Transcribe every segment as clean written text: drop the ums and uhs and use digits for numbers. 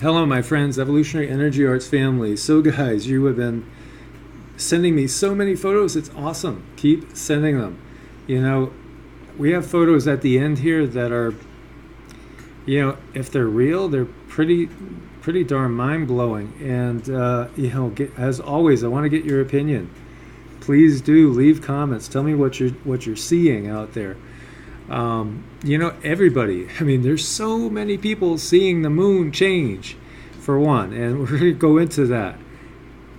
Hello, my friends, Evolutionary Energy Arts family. So, guys, you have been sending me so many photos. It's awesome. Keep sending them. You know, we have photos at the end here that are, if they're real, they're pretty darn mind-blowing. And, as always, I want to get your opinion. Please do leave comments. Tell me what you're seeing out there. Everybody, there's so many people seeing the moon change, for one, and we're going to go into that.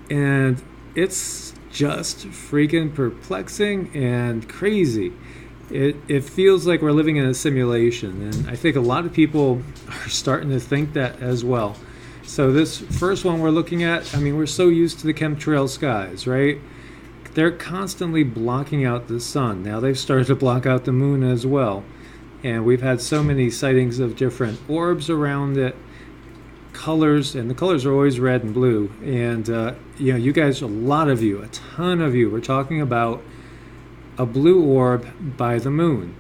And it's just freaking perplexing and crazy. It feels like we're living in a simulation, and I think a lot of people are starting to think that as well. So this first one we're looking at, we're so used to the chemtrail skies, right? They're constantly blocking out the sun. Now they've started to block out the moon as well. And we've had so many sightings of different orbs around it, colors, and the colors are always red and blue. And, you guys, a lot of you, a ton of you, were talking about a blue orb by the moon.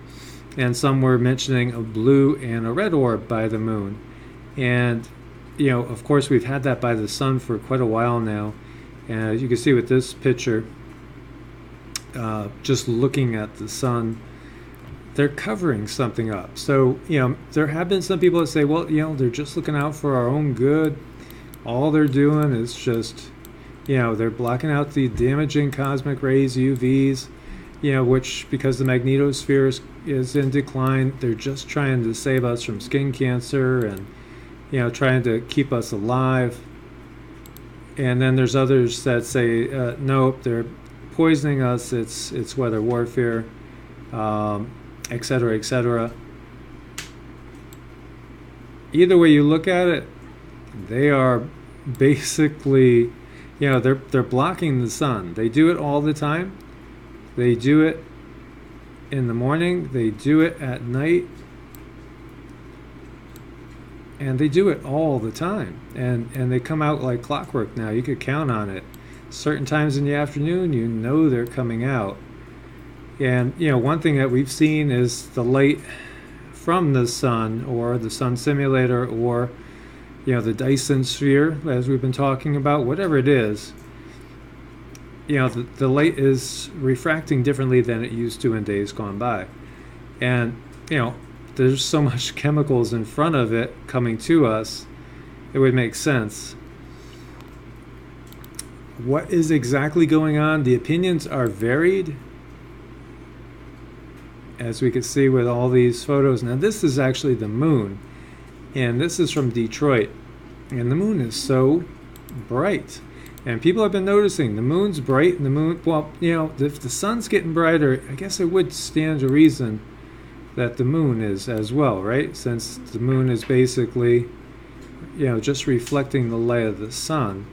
And some were mentioning a blue and a red orb by the moon. And, of course, we've had that by the sun for quite a while now. And as you can see with this picture, just looking at the sun, they're covering something up. So, there have been some people that say, well, they're just looking out for our own good. All they're doing is just, they're blocking out the damaging cosmic rays, UVs, which, because the magnetosphere is in decline, they're just trying to save us from skin cancer and, trying to keep us alive. And then there's others that say, nope, they're poisoning us, it's weather warfare, etc., etc. Either way you look at it, they are basically, they're blocking the sun. They do it all the time. They do it in the morning, they do it at night, and they do it all the time. And they come out like clockwork now. You could count on it. Certain times in the afternoon, they're coming out. And, one thing that we've seen is the light from the sun, or the sun simulator, or, the Dyson sphere, as we've been talking about, whatever it is, the light is refracting differently than it used to in days gone by. And, there's so much chemicals in front of it coming to us, it would make sense. What is exactly going on? The opinions are varied, as we can see with all these photos. Now this is actually the moon, and this is from Detroit, and the moon is so bright, and people have been noticing the moon's bright, and the moon, well, if the sun's getting brighter, I guess it would stand to reason that the moon is as well, right? Since the moon is basically, just reflecting the light of the sun.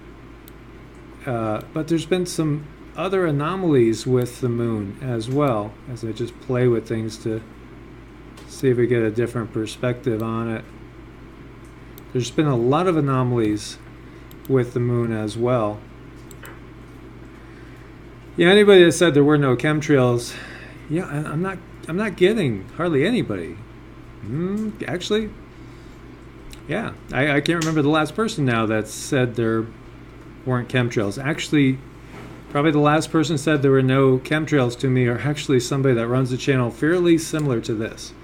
But there's been some other anomalies with the moon as well, as I just play with things to see if we get a different perspective on it. There's been a lot of anomalies with the moon as well. Anybody that said there were no chemtrails, I'm not getting hardly anybody. Actually, yeah, I can't remember the last person now that said there weren't chemtrails. Actually, probably the last person said there were no chemtrails to me, or actually somebody that runs a channel fairly similar to this.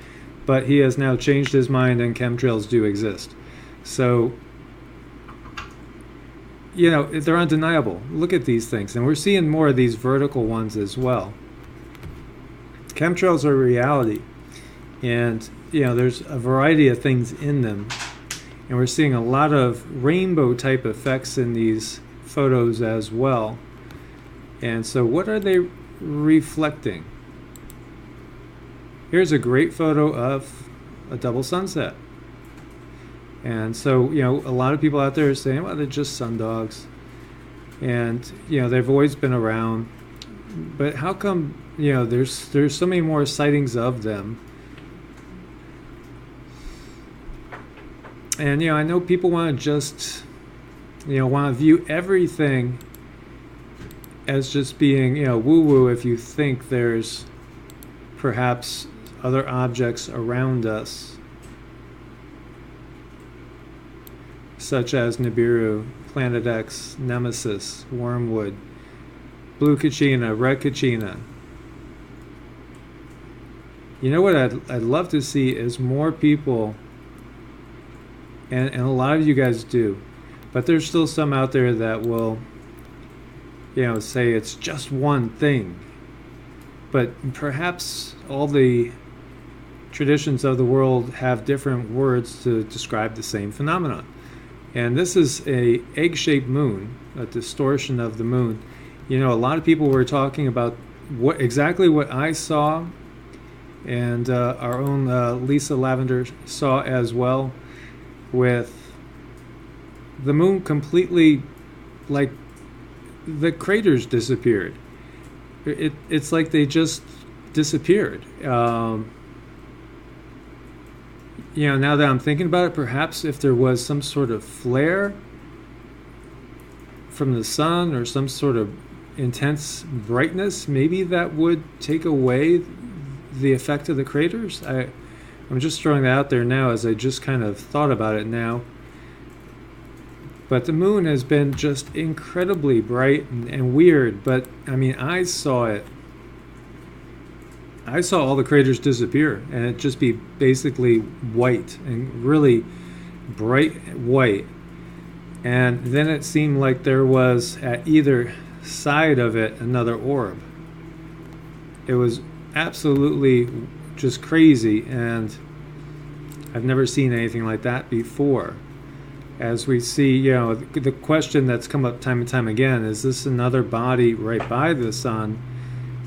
But he has now changed his mind, and chemtrails do exist. So, they're undeniable. Look at these things. And we're seeing more of these vertical ones as well. Chemtrails are reality. And, there's a variety of things in them. And we're seeing a lot of rainbow type effects in these photos as well. And so what are they reflecting? Here's a great photo of a double sunset. And so, a lot of people out there are saying, well, they're just sundogs. And, they've always been around. But how come, there's so many more sightings of them? And, I know people want to just, want to view everything as just being, woo-woo if you think there's perhaps other objects around us. such as Nibiru, Planet X, Nemesis, Wormwood, Blue Kachina, Red Kachina. You know what I'd love to see is more people, and a lot of you guys do, but there's still some out there that will, say it's just one thing. But perhaps all the traditions of the world have different words to describe the same phenomenon. And this is a egg-shaped moon, a distortion of the moon. A lot of people were talking about exactly what I saw, and our own Lisa Lavender saw as well, with the moon completely, like, the craters disappeared. It's like they just disappeared. Now that I'm thinking about it, perhaps if there was some sort of flare from the sun or some sort of intense brightness, maybe that would take away the effect of the craters. I'm just throwing that out there now as I just kind of thought about it now. But the moon has been just incredibly bright and weird, but I mean, I saw it. I saw all the craters disappear and it just be basically white and really bright white. And then it seemed like there was at either side of it another orb. It was absolutely just crazy, and I've never seen anything like that before. As we see, the question that's come up time and time again, is this another body right by the sun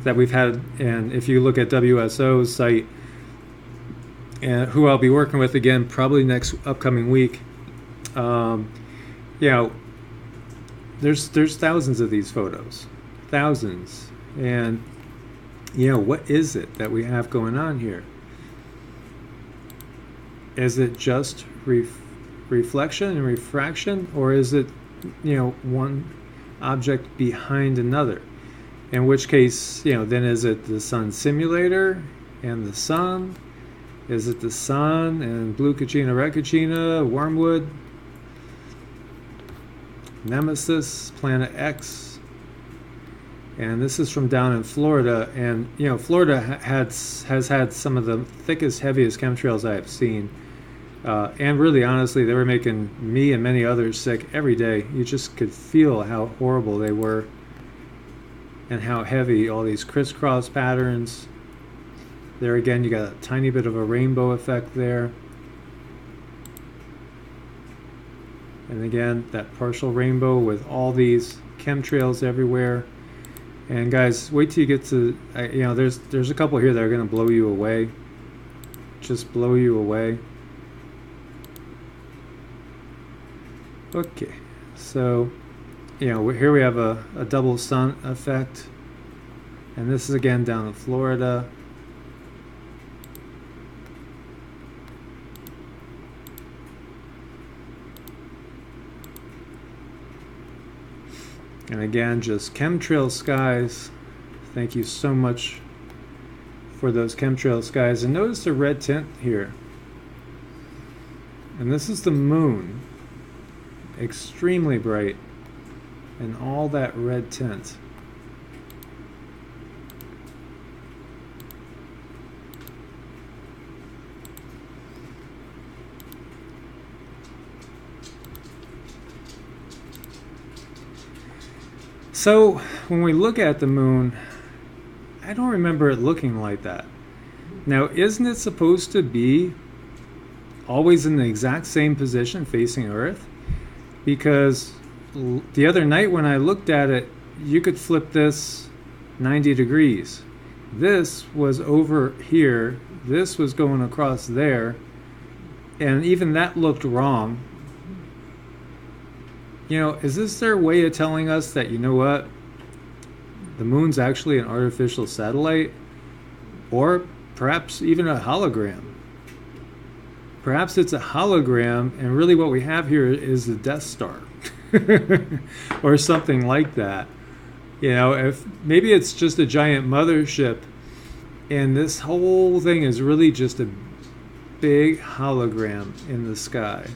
that we've had? And if you look at WSO's site, and who I'll be working with again probably next upcoming week, there's thousands of these photos, thousands, and what is it that we have going on here? Is it just reflection and refraction, or is it one object behind another? In which case, then is it the sun simulator and the sun? Is it the sun and Blue Kachina, Red Kachina, Wormwood, Nemesis, Planet X? And this is from down in Florida, and Florida has had some of the thickest, heaviest chemtrails I have seen. And really, honestly, they were making me and many others sick every day. You just could feel how horrible they were and how heavy all these crisscross patterns. There again, you got a tiny bit of a rainbow effect there. And again, that partial rainbow with all these chemtrails everywhere. And guys, wait till you get to, there's a couple here that are going to blow you away. Just blow you away. Okay, so here we have a double sun effect, and this is again down in Florida. And again, just chemtrail skies. Thank you so much for those chemtrail skies. And notice the red tint here. And this is the moon. Extremely bright, and all that red tint. So when we look at the moon, I don't remember it looking like that. Now, isn't it supposed to be always in the exact same position facing Earth? Because the other night when I looked at it, you could flip this 90 degrees. This was over here, this was going across there, and even that looked wrong. Is this their way of telling us that, what, the moon's actually an artificial satellite? Or perhaps even a hologram? Perhaps it's a hologram, and really what we have here is the Death Star. Or something like that. If maybe it's just a giant mothership, and this whole thing is really just a big hologram in the sky.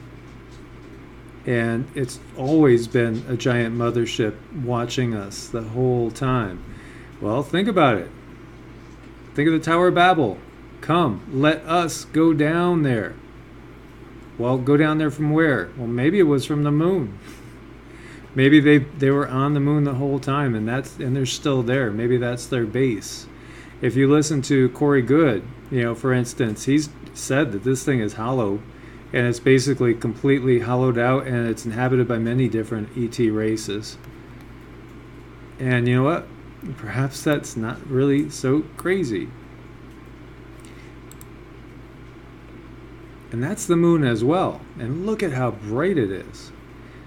And it's always been a giant mothership watching us the whole time. Well, think about it. Think of the Tower of Babel. Come, let us go down there. Well, go down there from where? Well, maybe it was from the moon. Maybe they were on the moon the whole time, and they're still there. Maybe that's their base. If you listen to Corey Good, for instance, he's said that this thing is hollow, and it's basically completely hollowed out, and it's inhabited by many different ET races. And you know what? Perhaps that's not really so crazy. And that's the moon as well. And look at how bright it is.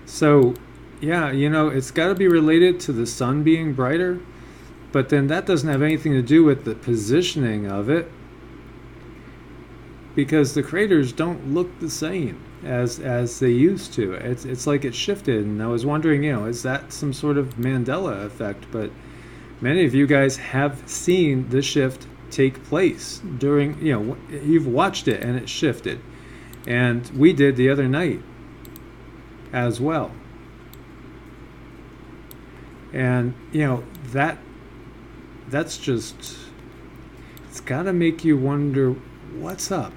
So, yeah, it's got to be related to the sun being brighter, but then that doesn't have anything to do with the positioning of it, because the craters don't look the same as they used to. It's like it shifted, and I was wondering, is that some sort of Mandela effect? But many of you guys have seen the shift take place during, you've watched it and it shifted. And we did the other night as well. And, that's just, it's got to make you wonder what's up.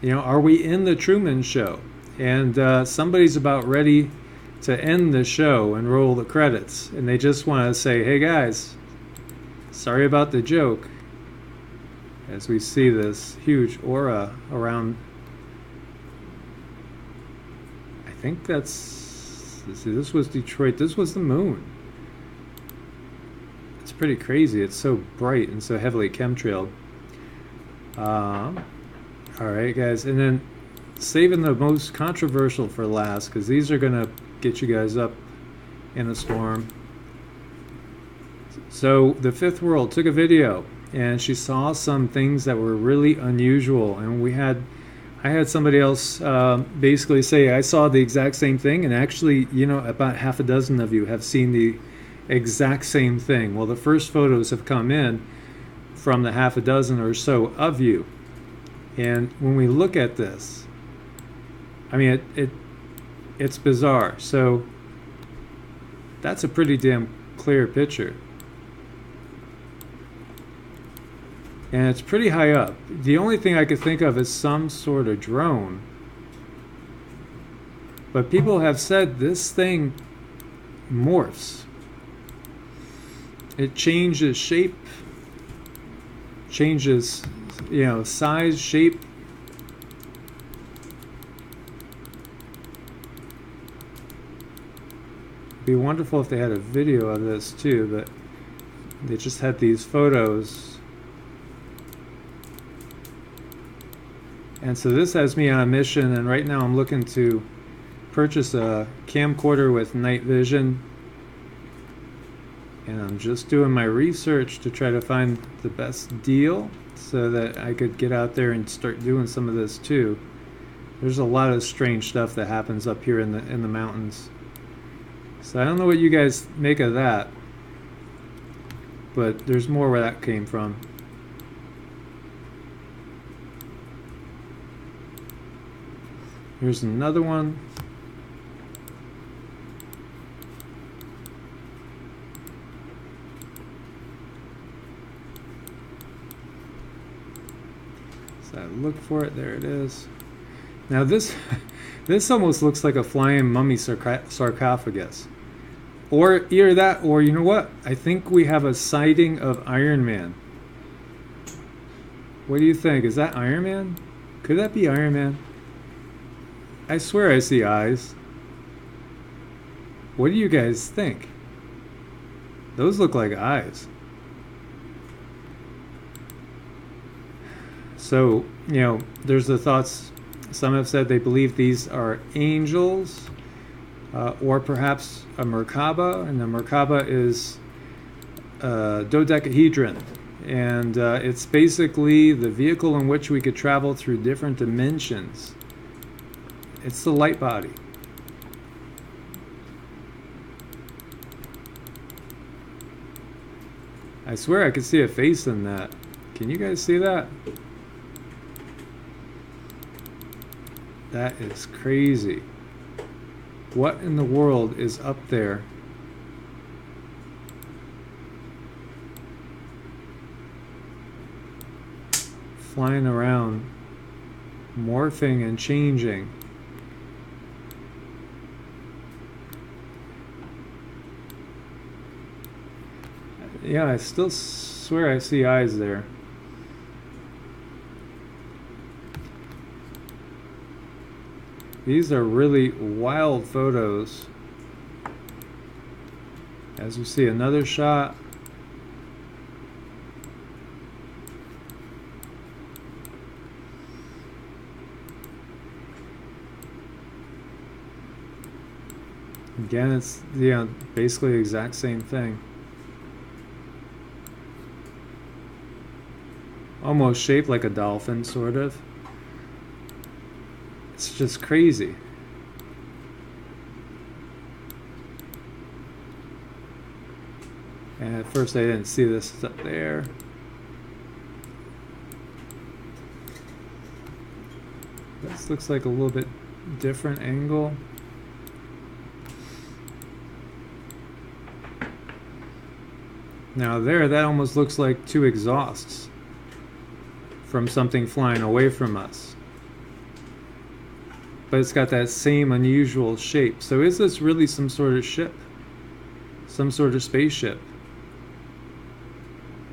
Are we in the Truman Show? And somebody's about ready to end the show and roll the credits. And they just want to say, hey guys, sorry about the joke. As we see this huge aura around, I think this was Detroit, this was the moon. It's pretty crazy, it's so bright and so heavily chemtrailed. Alright guys, and then saving the most controversial for last, because these are going to get you guys up in a storm. So the Fifth World took a video, and she saw some things that were really unusual, and I had somebody else basically say, I saw the exact same thing, and actually, about half a dozen of you have seen the exact same thing. Well, the first photos have come in from the half a dozen or so of you, and when we look at this, I mean, it's bizarre. So that's a pretty damn clear picture. And it's pretty high up. The only thing I could think of is some sort of drone. But people have said this thing morphs. It changes shape, changes, size, shape. It'd be wonderful if they had a video of this too, but they just had these photos. And so this has me on a mission, and right now I'm looking to purchase a camcorder with night vision. And I'm just doing my research to try to find the best deal so that I could get out there and start doing some of this too. There's a lot of strange stuff that happens up here in the mountains. So I don't know what you guys make of that, but there's more where that came from. Here's another one. So I look for it, there it is. Now this almost looks like a flying mummy sarcophagus. Or either that, or you know what? I think we have a sighting of Iron Man. What do you think? Is that Iron Man? Could that be Iron Man? I swear I see eyes. What do you guys think? Those look like eyes. So, there's the thoughts. Some have said they believe these are angels, or perhaps a Merkaba, and the Merkaba is a dodecahedron. And it's basically the vehicle in which we could travel through different dimensions. It's the light body. I swear I could see a face in that. Can you guys see that? That is crazy. What in the world is up there? Flying around, morphing and changing. Yeah, I still swear I see eyes there. These are really wild photos. As you see, another shot. Again, it's basically the exact same thing. Almost shaped like a dolphin, sort of. It's just crazy. And at first I didn't see this up there. This looks like a little bit different angle. Now there, that almost looks like two exhausts from something flying away from us. But it's got that same unusual shape. So is this really some sort of ship? Some sort of spaceship?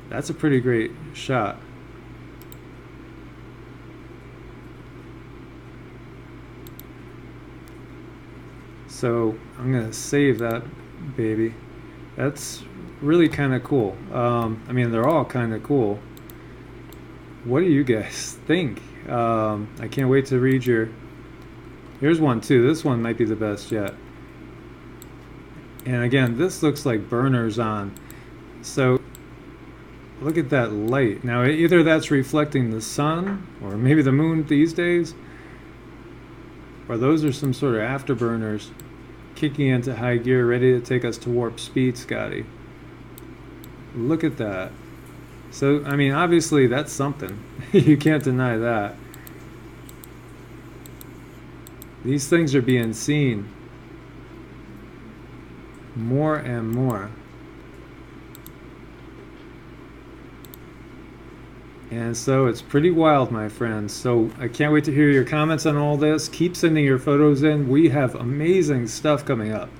That's a pretty great shot. So I'm gonna save that baby. That's really kind of cool. I mean, they're all kind of cool. What do you guys think? I can't wait to read your... Here's one too. This one might be the best yet. And again, this looks like burners on. So look at that light. Now either that's reflecting the sun or maybe the moon these days, or those are some sort of afterburners kicking into high gear, ready to take us to warp speed, Scotty. Look at that. So, I mean, obviously that's something. You can't deny that. These things are being seen more and more. And so it's pretty wild, my friends. So I can't wait to hear your comments on all this. Keep sending your photos in. We have amazing stuff coming up.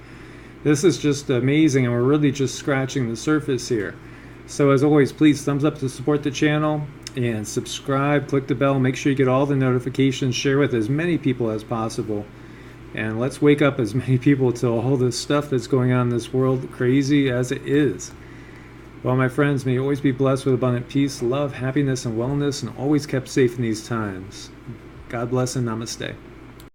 This is just amazing, and we're really just scratching the surface here. So as always, please thumbs up to support the channel and subscribe, click the bell, make sure you get all the notifications, share with as many people as possible. And let's wake up as many people to all this stuff that's going on in this world, crazy as it is. Well, my friends, may you always be blessed with abundant peace, love, happiness, and wellness, and always kept safe in these times. God bless and namaste.